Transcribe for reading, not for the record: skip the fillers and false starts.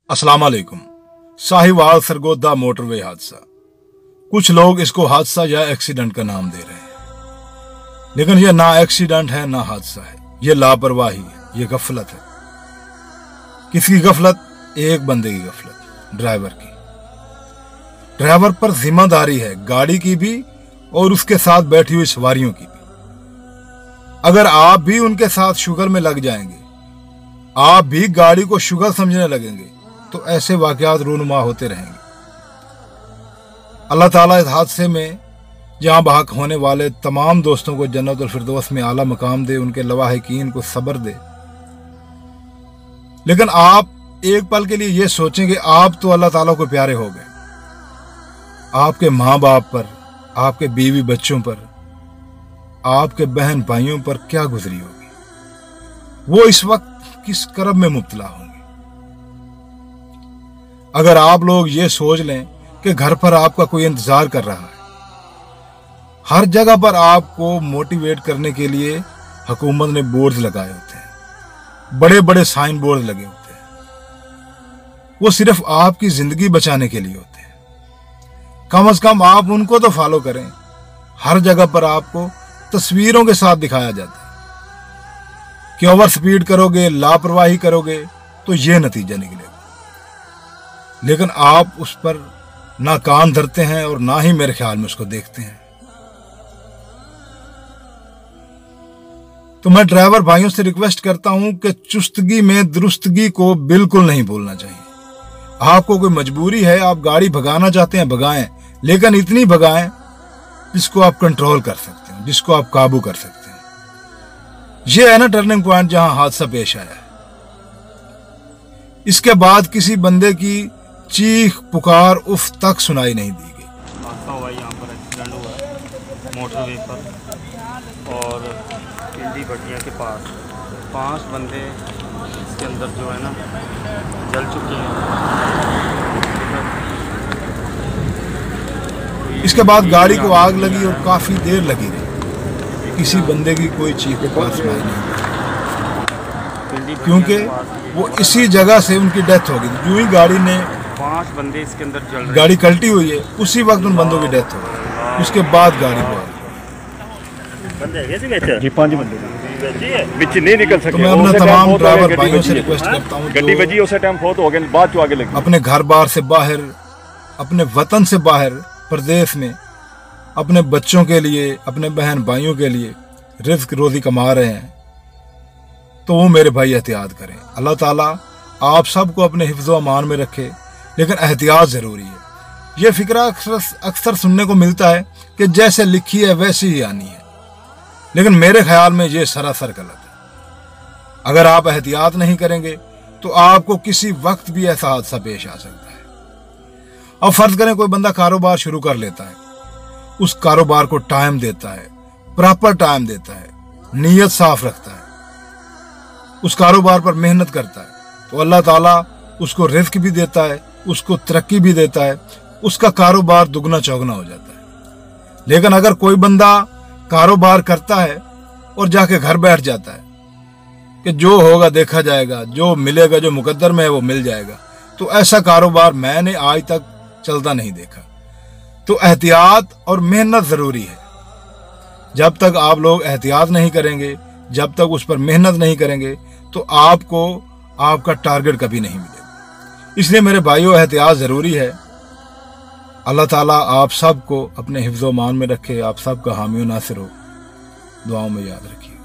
अस्सलाम वालेकुम। साहिवाल सरगोदा मोटरवे हादसा। कुछ लोग इसको हादसा या एक्सीडेंट का नाम दे रहे हैं, लेकिन यह ना एक्सीडेंट है ना हादसा है। यह लापरवाही है, यह गफलत है। किसकी गफलत? एक बंदे की गफलत, ड्राइवर की। ड्राइवर पर जिम्मेदारी है गाड़ी की भी और उसके साथ बैठी हुई सवारियों की भी। अगर आप भी उनके साथ शुगर में लग जाएंगे, आप भी गाड़ी को शुगर समझने लगेंगे, तो ऐसे वाकयात रूनुमा होते रहेंगे। अल्लाह ताला इस हादसे में जहां बहक होने वाले तमाम दोस्तों को जन्नतुल फिरदौस में आला मकाम दे, उनके लवाहिकीन को सब्र दे। लेकिन आप एक पल के लिए ये सोचें कि आप तो अल्लाह ताला को प्यारे हो गए। आपके माँ बाप पर, आपके बीवी बच्चों पर, आपके बहन भाइयों पर क्या गुजरी होगी, वो इस वक्त किस करब में मुब्तला होंगे। अगर आप लोग ये सोच लें कि घर पर आपका कोई इंतजार कर रहा है, हर जगह पर आपको मोटिवेट करने के लिए हुकूमत ने बोर्ड लगाए होते हैं, बड़े बड़े साइन बोर्ड लगे होते हैं, वो सिर्फ आपकी जिंदगी बचाने के लिए होते हैं। कम से कम आप उनको तो फॉलो करें। हर जगह पर आपको तस्वीरों के साथ दिखाया जाता है कि ओवर स्पीड करोगे, लापरवाही करोगे तो ये नतीजा निकलेगा। लेकिन आप उस पर ना कान धरते हैं और ना ही मेरे ख्याल में उसको देखते हैं। तो मैं ड्राइवर भाइयों से रिक्वेस्ट करता हूं कि चुस्तगी में दुरुस्तगी को बिल्कुल नहीं भूलना चाहिए। आपको कोई मजबूरी है, आप गाड़ी भगाना चाहते हैं, भगाएं, लेकिन इतनी भगाएं जिसको आप कंट्रोल कर सकते हैं, जिसको आप काबू कर सकते हैं। यह है ना टर्निंग पॉइंट जहां हादसा पेश आया है। इसके बाद किसी बंदे की चीख पुकार उफ तक सुनाई नहीं दी गई। हादसा हुआ, यहाँ पर एक्सीडेंट हुआ है मोटरवे पर और पिंडी भटिया के पास। 5 बंदे इसके अंदर जो है ना जल चुके हैं। इसके बाद गाड़ी को आग लगी और काफी देर लगी रही। किसी बंदे की कोई चीख पुकार सुनाई नहीं, क्योंकि वो इसी जगह से उनकी डेथ हो गई। जो ही गाड़ी ने 5 बंदे इसके अंदर जल रहे, गाड़ी कल्टी हुई है, उसी वक्त उन बंदों की डेथ हो गई। उसके बाद गाड़ी को जी 5 बंदे बिच नहीं निकल सके। तो मैं अपने तमाम ड्राइवर भाइयों से रिक्वेस्ट करता हूँ, गड्डी बजी उस टाइम फोत हो गए, बाद जो आगे लगी। अपने घर बार से बाहर, अपने वतन से बाहर प्रदेश में अपने बच्चों के लिए, अपने बहन भाइयों के लिए रिज़्क रोजी कमा रहे हैं, तो वो मेरे भाई एहतियात करें। अल्लाह ताला आप सबको अपने हिफ्ज़ व अमान में रखे, लेकिन एहतियात ज़रूरी है। ये फिक्रा अक्सर सुनने को मिलता है कि जैसे लिखी है वैसी ही आनी है, लेकिन मेरे ख्याल में ये सरासर गलत है। अगर आप एहतियात नहीं करेंगे तो आपको किसी वक्त भी ऐसा हादसा पेश आ सकता है। अब फर्ज करें कोई बंदा कारोबार शुरू कर लेता है, उस कारोबार को टाइम देता है, प्रॉपर टाइम देता है, नीयत साफ रखता है, उस कारोबार पर मेहनत करता है, तो अल्लाह ताला उसको रिज़्क भी देता है, उसको तरक्की भी देता है, उसका कारोबार दुगना चौगना हो जाता है। लेकिन अगर कोई बंदा कारोबार करता है और जाके घर बैठ जाता है कि जो होगा देखा जाएगा, जो मिलेगा, जो मुकद्दर में है वो मिल जाएगा, तो ऐसा कारोबार मैंने आज तक चलता नहीं देखा। तो एहतियात और मेहनत जरूरी है। जब तक आप लोग एहतियात नहीं करेंगे, जब तक उस पर मेहनत नहीं करेंगे, तो आपको आपका टारगेट कभी नहीं मिलेगा। इसलिए मेरे भाइयों, एहतियात जरूरी है। अल्लाह ताला आप सबको अपने हिफ्ज़ व मान में रखे, आप सबका हामी व नासिर हो। दुआओं में याद रखिए।